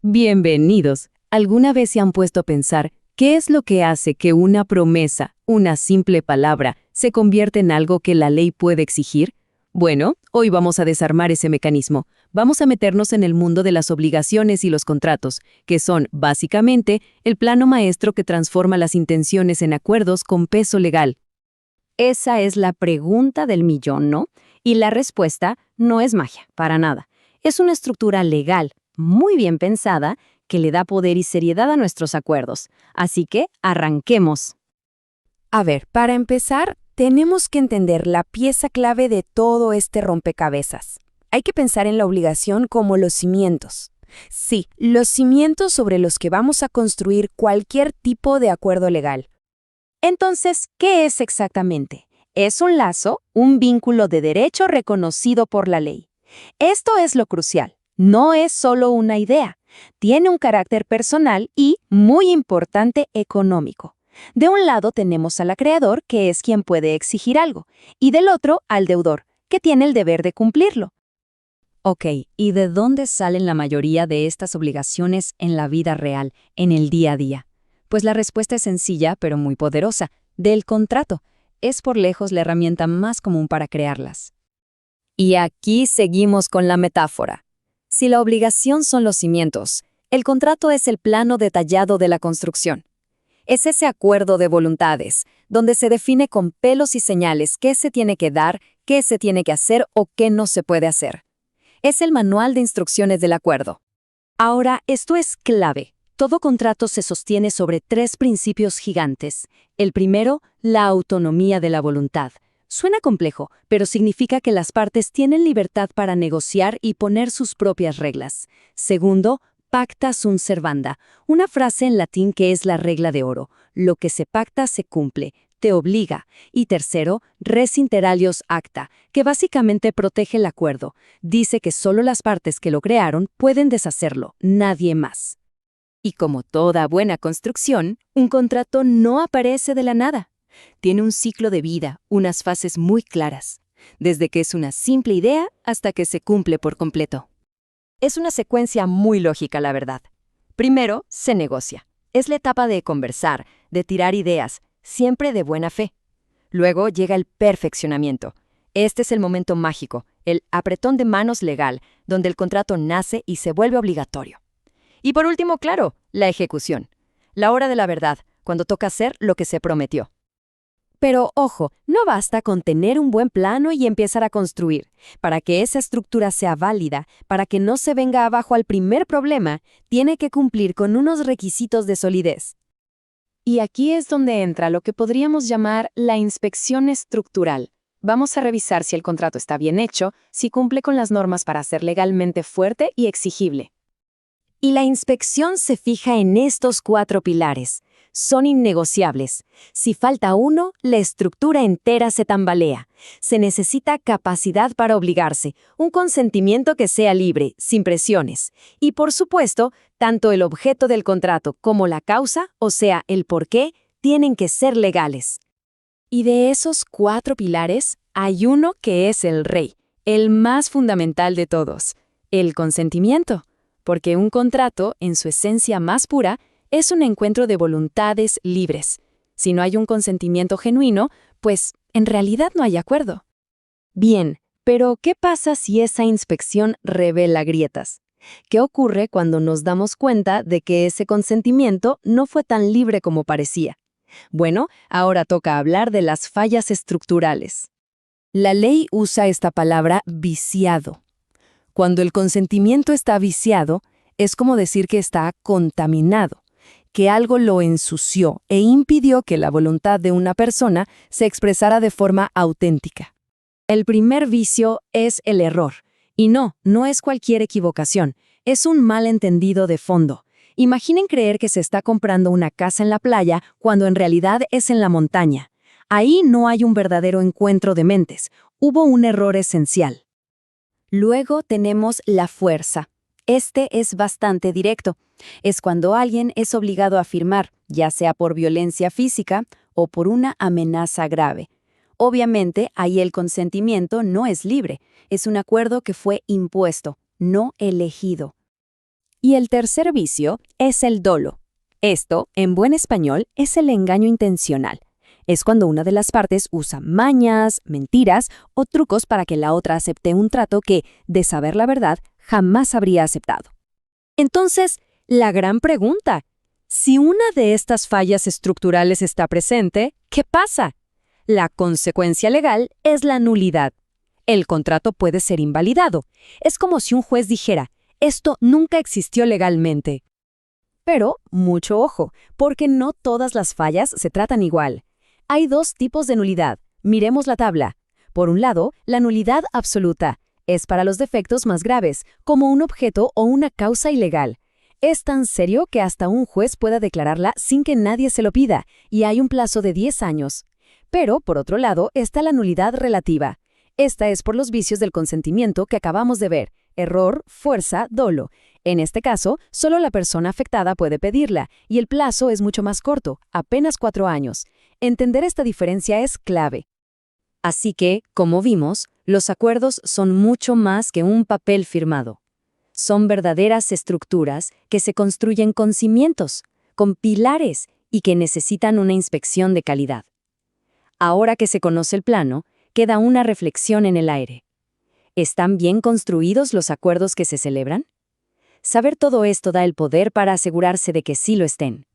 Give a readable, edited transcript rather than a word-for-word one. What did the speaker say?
Bienvenidos. ¿Alguna vez se han puesto a pensar qué es lo que hace que una promesa, una simple palabra, se convierta en algo que la ley puede exigir? Bueno, hoy vamos a desarmar ese mecanismo. Vamos a meternos en el mundo de las obligaciones y los contratos, que son, básicamente, el plano maestro que transforma las intenciones en acuerdos con peso legal. Esa es la pregunta del millón, ¿no? Y la respuesta no es magia, para nada. Es una estructura legal, muy bien pensada, que le da poder y seriedad a nuestros acuerdos. Así que, arranquemos. A ver, para empezar, tenemos que entender la pieza clave de todo este rompecabezas. Hay que pensar en la obligación como los cimientos. Sí, los cimientos sobre los que vamos a construir cualquier tipo de acuerdo legal. Entonces, ¿qué es exactamente? Es un lazo, un vínculo de derecho reconocido por la ley. Esto es lo crucial. No es solo una idea. Tiene un carácter personal y, muy importante, económico. De un lado tenemos al acreedor, que es quien puede exigir algo, y del otro al deudor, que tiene el deber de cumplirlo. Ok, ¿y de dónde salen la mayoría de estas obligaciones en la vida real, en el día a día? Pues la respuesta es sencilla, pero muy poderosa. Del contrato. Es por lejos la herramienta más común para crearlas. Y aquí seguimos con la metáfora. Si la obligación son los cimientos, el contrato es el plano detallado de la construcción. Es ese acuerdo de voluntades, donde se define con pelos y señales qué se tiene que dar, qué se tiene que hacer o qué no se puede hacer. Es el manual de instrucciones del acuerdo. Ahora, esto es clave. Todo contrato se sostiene sobre 3 principios gigantes. El primero, la autonomía de la voluntad. Suena complejo, pero significa que las partes tienen libertad para negociar y poner sus propias reglas. Segundo, pacta sunt servanda, una frase en latín que es la regla de oro. Lo que se pacta se cumple, te obliga. Y tercero, res inter alios acta, que básicamente protege el acuerdo. Dice que solo las partes que lo crearon pueden deshacerlo, nadie más. Y como toda buena construcción, un contrato no aparece de la nada. Tiene un ciclo de vida, unas fases muy claras, desde que es una simple idea hasta que se cumple por completo. Es una secuencia muy lógica, la verdad. Primero, se negocia. Es la etapa de conversar, de tirar ideas, siempre de buena fe. Luego llega el perfeccionamiento. Este es el momento mágico, el apretón de manos legal, donde el contrato nace y se vuelve obligatorio. Y por último, claro, la ejecución. La hora de la verdad, cuando toca hacer lo que se prometió. Pero ojo, no basta con tener un buen plano y empezar a construir. Para que esa estructura sea válida, para que no se venga abajo al primer problema, tiene que cumplir con unos requisitos de solidez. Y aquí es donde entra lo que podríamos llamar la inspección estructural. Vamos a revisar si el contrato está bien hecho, si cumple con las normas para ser legalmente fuerte y exigible. Y la inspección se fija en estos 4 pilares. Son innegociables. Si falta uno, la estructura entera se tambalea. Se necesita capacidad para obligarse, un consentimiento que sea libre, sin presiones. Y por supuesto, tanto el objeto del contrato como la causa, o sea, el porqué, tienen que ser legales. Y de esos 4 pilares, hay uno que es el rey, el más fundamental de todos, el consentimiento. Porque un contrato, en su esencia más pura, es un encuentro de voluntades libres. Si no hay un consentimiento genuino, pues en realidad no hay acuerdo. Bien, pero ¿qué pasa si esa inspección revela grietas? ¿Qué ocurre cuando nos damos cuenta de que ese consentimiento no fue tan libre como parecía? Bueno, ahora toca hablar de las fallas estructurales. La ley usa esta palabra viciado. Cuando el consentimiento está viciado, es como decir que está contaminado, que algo lo ensució e impidió que la voluntad de una persona se expresara de forma auténtica. El primer vicio es el error. Y no es cualquier equivocación, es un malentendido de fondo. Imaginen creer que se está comprando una casa en la playa cuando en realidad es en la montaña. Ahí no hay un verdadero encuentro de mentes, hubo un error esencial. Luego tenemos la fuerza. Este es bastante directo. Es cuando alguien es obligado a firmar, ya sea por violencia física o por una amenaza grave. Obviamente, ahí el consentimiento no es libre, es un acuerdo que fue impuesto, no elegido. Y el tercer vicio es el dolo. Esto, en buen español, es el engaño intencional. Es cuando una de las partes usa mañas, mentiras o trucos para que la otra acepte un trato que, de saber la verdad, jamás habría aceptado. Entonces, la gran pregunta, si una de estas fallas estructurales está presente, ¿qué pasa? La consecuencia legal es la nulidad. El contrato puede ser invalidado. Es como si un juez dijera, esto nunca existió legalmente. Pero, mucho ojo, porque no todas las fallas se tratan igual. Hay dos tipos de nulidad. Miremos la tabla. Por un lado, la nulidad absoluta. Es para los defectos más graves, como un objeto o una causa ilegal. Es tan serio que hasta un juez pueda declararla sin que nadie se lo pida, y hay un plazo de 10 años. Pero, por otro lado, está la nulidad relativa. Esta es por los vicios del consentimiento que acabamos de ver: error, fuerza, dolo. En este caso, solo la persona afectada puede pedirla, y el plazo es mucho más corto, apenas 4 años. Entender esta diferencia es clave. Así que, como vimos, los acuerdos son mucho más que un papel firmado. Son verdaderas estructuras que se construyen con cimientos, con pilares y que necesitan una inspección de calidad. Ahora que se conoce el plano, queda una reflexión en el aire. ¿Están bien construidos los acuerdos que se celebran? Saber todo esto da el poder para asegurarse de que sí lo estén.